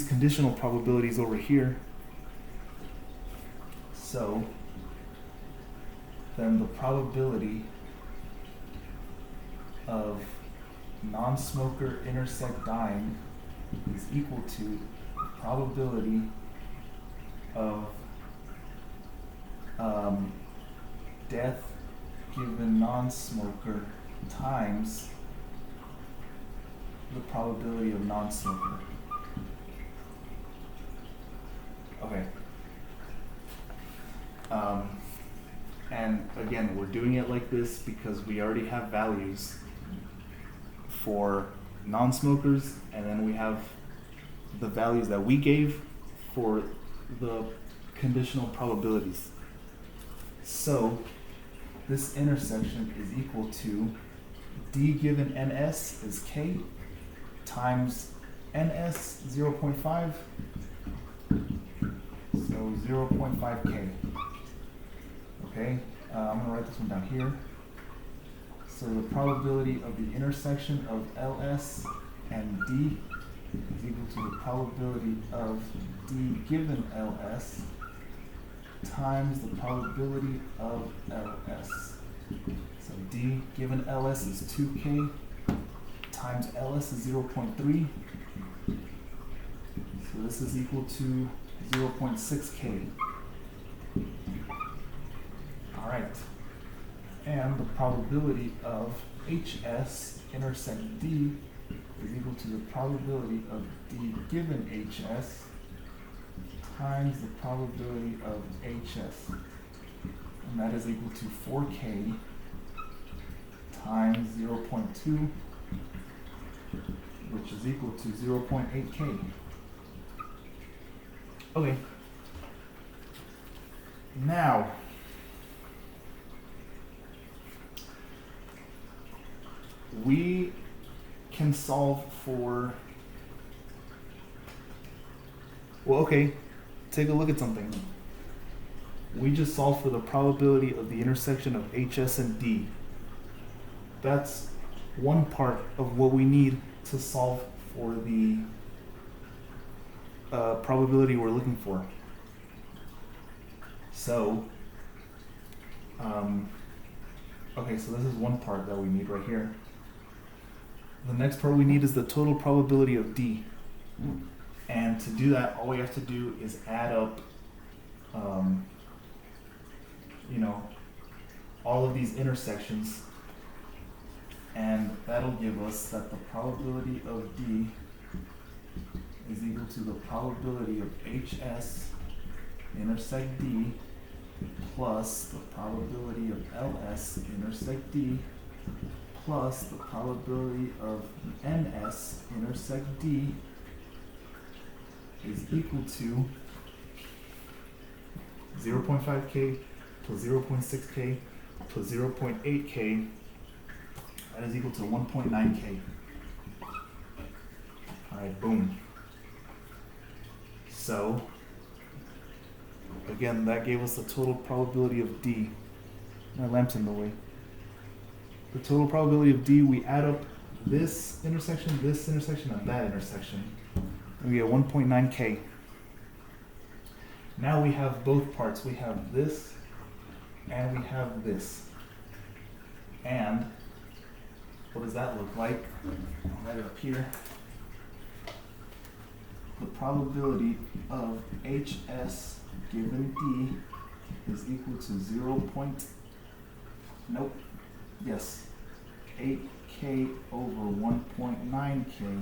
conditional probabilities over here. So then the probability of non-smoker intersect dying is equal to the probability of death given non-smoker times the probability of non-smoker. Okay. And again, we're doing it like this because we already have values for non-smokers, and then we have the values that we gave for the conditional probabilities. So this intersection is equal to D given NS is K times NS 0.5. So So 0.5k. Okay, I'm gonna write this one down here. So the probability of the intersection of LS and D is equal to the probability of D given LS times the probability of LS. So D given LS is 2k times LS is 0.3. So this is equal to 0.6k. All right. And the probability of HS intersect D is equal to the probability of D given HS times the probability of HS. And that is equal to 4k times 0.2, which is equal to 0.8k. Okay. Now, we can solve for, well, okay, take a look at something. We just solved for the probability of the intersection of HS and D. That's one part of what we need to solve for the probability we're looking for. So, okay, so this is one part that we need right here. The next part we need is the total probability of D. And to do that, all we have to do is add up, all of these intersections, and that'll give us that the probability of D is equal to the probability of HS intersect D plus the probability of LS intersect D plus the probability of NS intersect D is equal to 0.5k plus 0.6k plus 0.8k. That is equal to 1.9k. Alright, boom. So, again, that gave us the total probability of D. My lamp's in the way. The total probability of D, we add up this intersection, and that intersection. And we get 1.9k. Now we have both parts. We have this, and we have this. And what does that look like? I'll write it up here. The probability of HS given D is equal to 8k over 1.9k.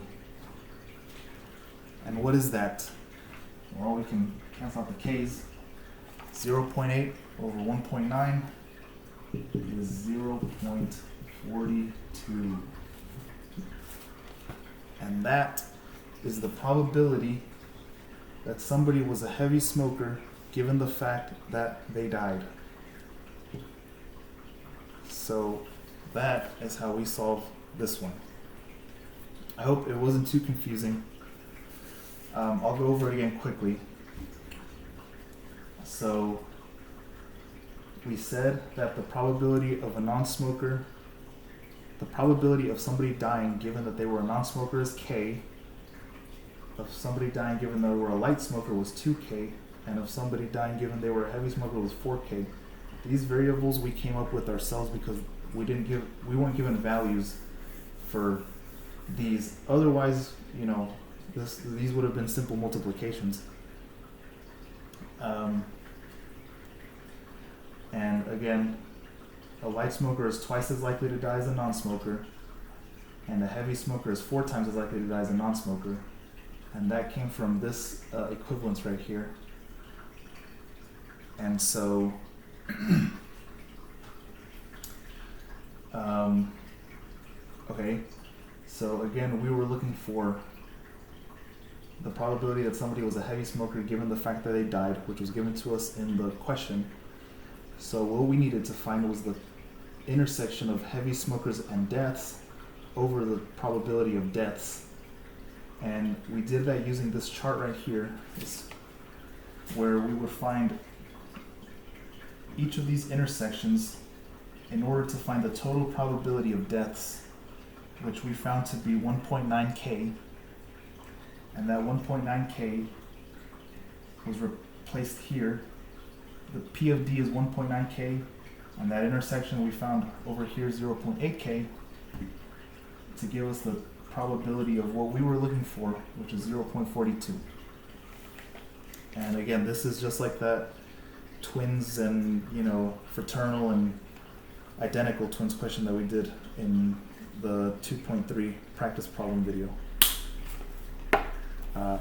And what is that? Well, we can cancel out the k's. 0.8 over 1.9 is 0.42. And that is the probability that somebody was a heavy smoker given the fact that they died. So that is how we solve this one. I hope it wasn't too confusing. I'll go over it again quickly. So we said that the probability of a non-smoker, the probability of somebody dying given that they were a non-smoker is k, of somebody dying given they were a light smoker was 2k, and of somebody dying given they were a heavy smoker was 4k. These variables we came up with ourselves because we weren't given values for these. Otherwise, these would have been simple multiplications. And again, a light smoker is twice as likely to die as a non-smoker, and a heavy smoker is 4 times as likely to die as a non-smoker. And that came from this equivalence right here. And so, okay, so again, we were looking for the probability that somebody was a heavy smoker given the fact that they died, which was given to us in the question. So what we needed to find was the intersection of heavy smokers and deaths over the probability of deaths. And we did that using this chart right here. where we would find each of these intersections in order to find the total probability of deaths, which we found to be 1.9k, and that 1.9k was replaced here. The P of D is 1.9k, and that intersection we found over here 0.8k to give us the probability of what we were looking for, which is 0.42. And again, this is just like that twins and, fraternal and identical twins question that we did in the 2.3 practice problem video.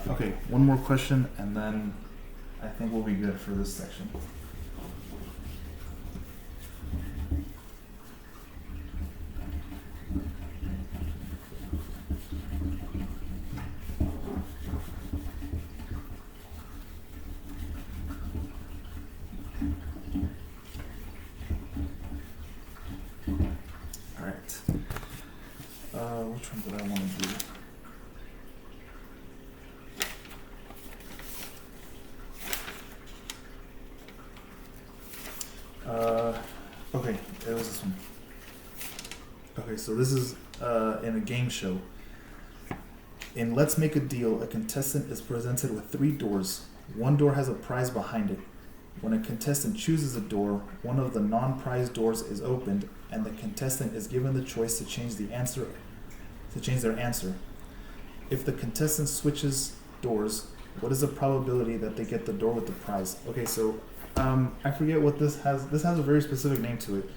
Okay, one more question and then I think we'll be good for this section. Which one did I want to do? Okay, it was this one. Okay, so this is in a game show. In Let's Make a Deal, a contestant is presented with 3 doors. One door has a prize behind it. When a contestant chooses a door, one of the non-prize doors is opened, and the contestant is given the choice to change their answer. If the contestant switches doors, what is the probability that they get the door with the prize? Okay, so I forget what this has. This has a very specific name to it,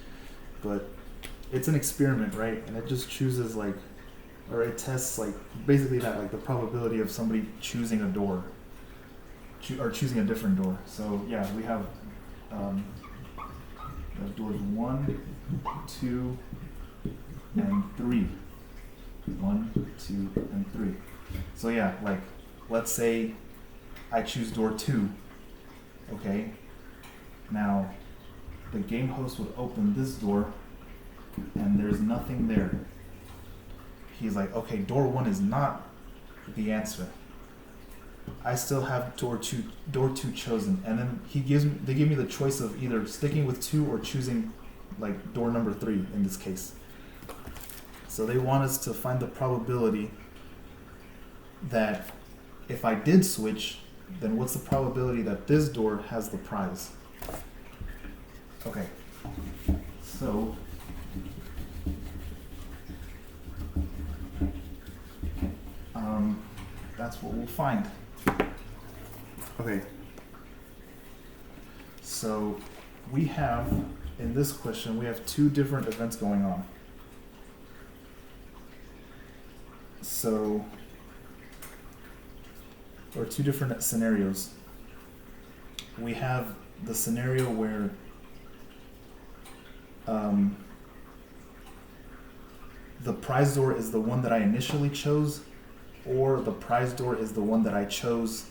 but it's an experiment, right? And it just chooses or it tests basically that the probability of somebody choosing a door, or choosing a different door. So yeah, we have doors 1, 2, and 3. 1, 2, and 3. So yeah, let's say I choose door 2. Okay. Now, the game host would open this door, and there's nothing there. He's like, okay, door 1 is not the answer. I still have door two chosen, and then they give me the choice of either sticking with 2 or choosing door number 3 in this case. So they want us to find the probability that if I did switch, then what's the probability that this door has the prize? Okay, so that's what we'll find. Okay, so we have, in this question, we have 2 different events going on. So, or 2 different scenarios. We have the scenario where the prize door is the one that I initially chose, or the prize door is the one that I chose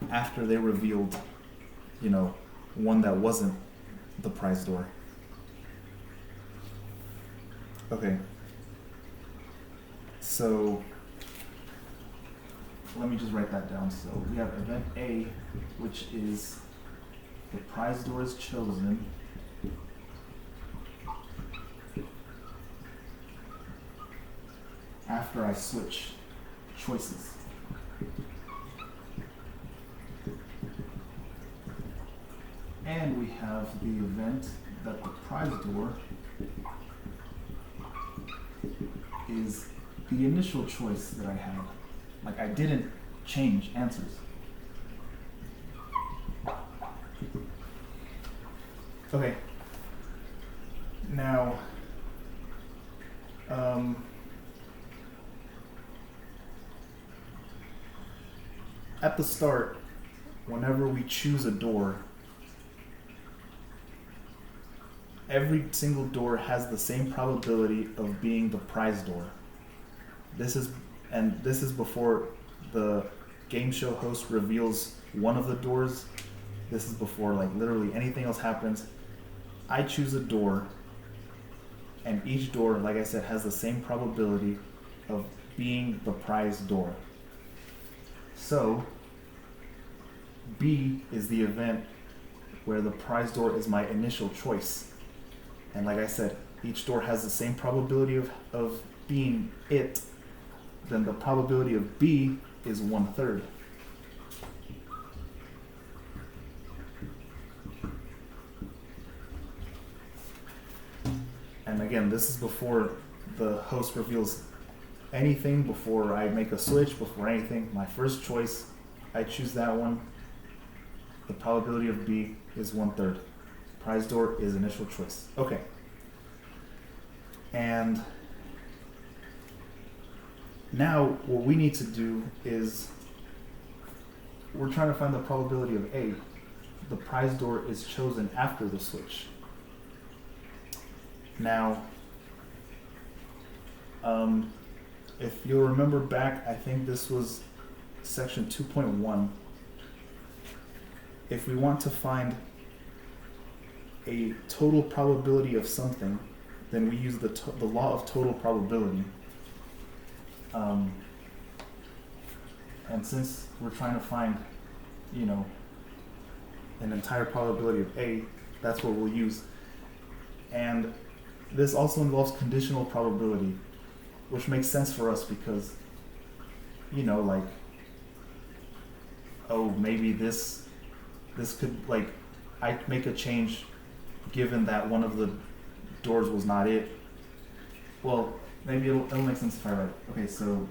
after they revealed, one that wasn't the prize door. Okay. So let me just write that down. So we have event A, which is the prize door is chosen after I switch choices. And we have the event that the prize door is the initial choice that I had. I didn't change answers. Okay. Now, at the start, whenever we choose a door, every single door has the same probability of being the prize door. This is before the game show host reveals one of the doors. This is before literally anything else happens. I choose a door, and each door, like I said, has the same probability of being the prize door. So B is the event where the prize door is my initial choice. And like I said, each door has the same probability of being it, then the probability of B is 1/3. And again, this is before the host reveals anything, before I make a switch, before anything. My first choice, I choose that one. The probability of B is 1/3. Prize door is initial choice. Okay. And now what we need to do is we're trying to find the probability of A. The prize door is chosen after the switch. Now, if you'll remember back, I think this was section 2.1. If we want to find a total probability of something, then we use the law of total probability. And since we're trying to find, an entire probability of A, that's what we'll use. And this also involves conditional probability, which makes sense for us because, maybe this could, I make a change given that one of the doors was not it. Well, maybe it'll make sense if I write. Okay, so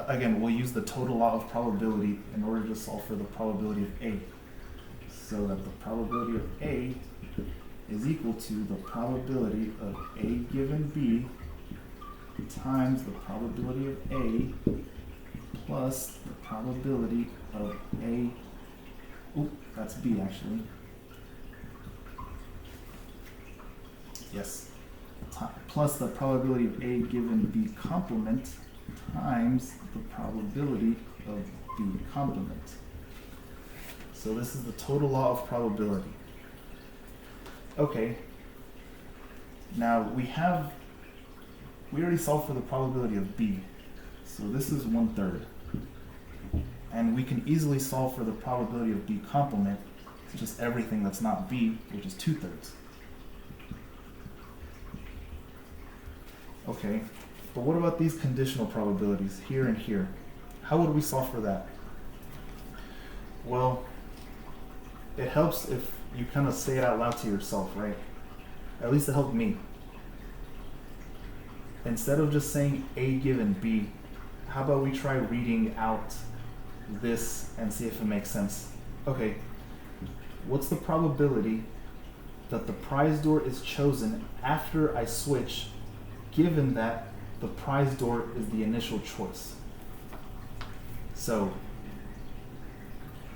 again, we'll use the total law of probability in order to solve for the probability of A. So that the probability of A is equal to the probability of A given B times the probability of A plus the probability of A. That's B actually. Yes. Plus the probability of A given B complement times the probability of B complement. So this is the total law of probability. Okay. Now we already solved for the probability of B. So this is 1/3. And we can easily solve for the probability of B complement. It's just everything that's not B, which is 2/3. Okay, but what about these conditional probabilities here and here? How would we solve for that? Well, it helps if you kind of say it out loud to yourself, right? At least it helped me. Instead of just saying A given B, how about we try reading out this and see if it makes sense? Okay, what's the probability that the prize door is chosen after I switch, given that the prize door is the initial choice? So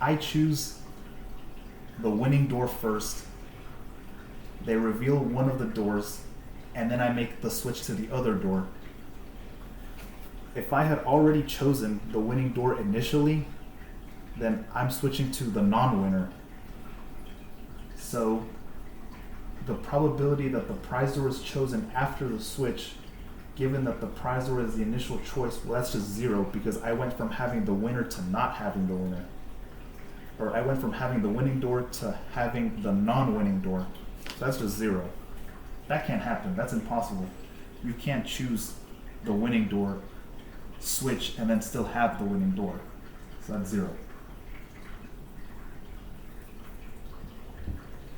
I choose the winning door first. They reveal one of the doors, and then I make the switch to the other door. If I had already chosen the winning door initially, then I'm switching to the non-winner. So the probability that the prize door is chosen after the switch, given that the prize door is the initial choice, well, that's just 0 because I went from having the winner to not having the winner. Or I went from having the winning door to having the non-winning door. So that's just 0. That can't happen. That's impossible. You can't choose the winning door, switch, and then still have the winning door. So that's 0.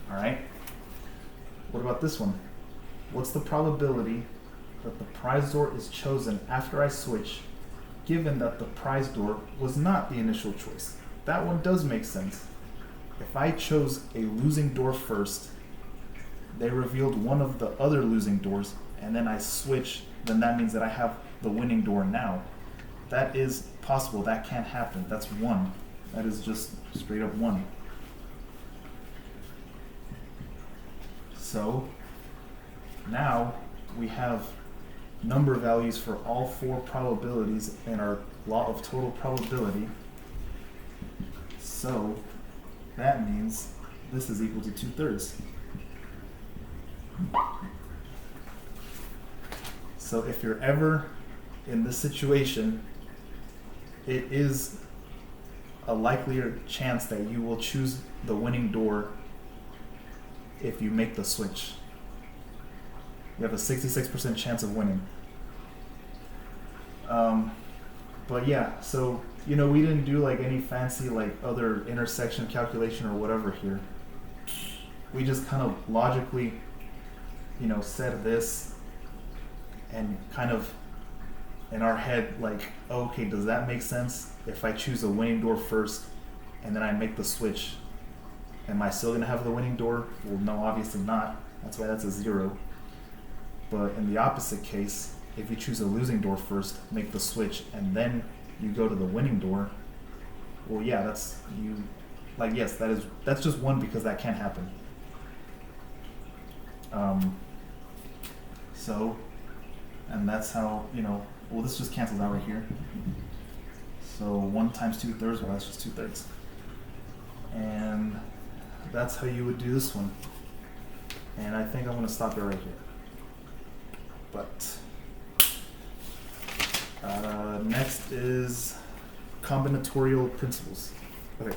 Alright? What about this one? What's the probability that the prize door is chosen after I switch, given that the prize door was not the initial choice? That one does make sense. If I chose a losing door first, they revealed one of the other losing doors, and then I switch, then that means that I have the winning door now. That is possible. That can't happen. That's 1. That is just straight up 1. So now we have number values for all 4 probabilities in our law of total probability. So that means this is equal to 2/3. So if you're ever in this situation, it is a likelier chance that you will choose the winning door if you make the switch. You have a 66% chance of winning. But yeah, so we didn't do like any fancy like other intersection calculation or whatever here. We just kind of logically, said this and kind of in our head like, okay, does that make sense? If I choose a winning door first and then I make the switch, am I still gonna have the winning door? Well, no, obviously not. That's why that's a 0. But in the opposite case, if you choose a losing door first, make the switch, and then you go to the winning door, well, yeah, that's just 1 because that can't happen. And that's how, well, this just cancels out right here. So 1 times 2/3, well, that's just 2/3. And that's how you would do this one. And I think I'm going to stop it right here. But next is combinatorial principles. Okay.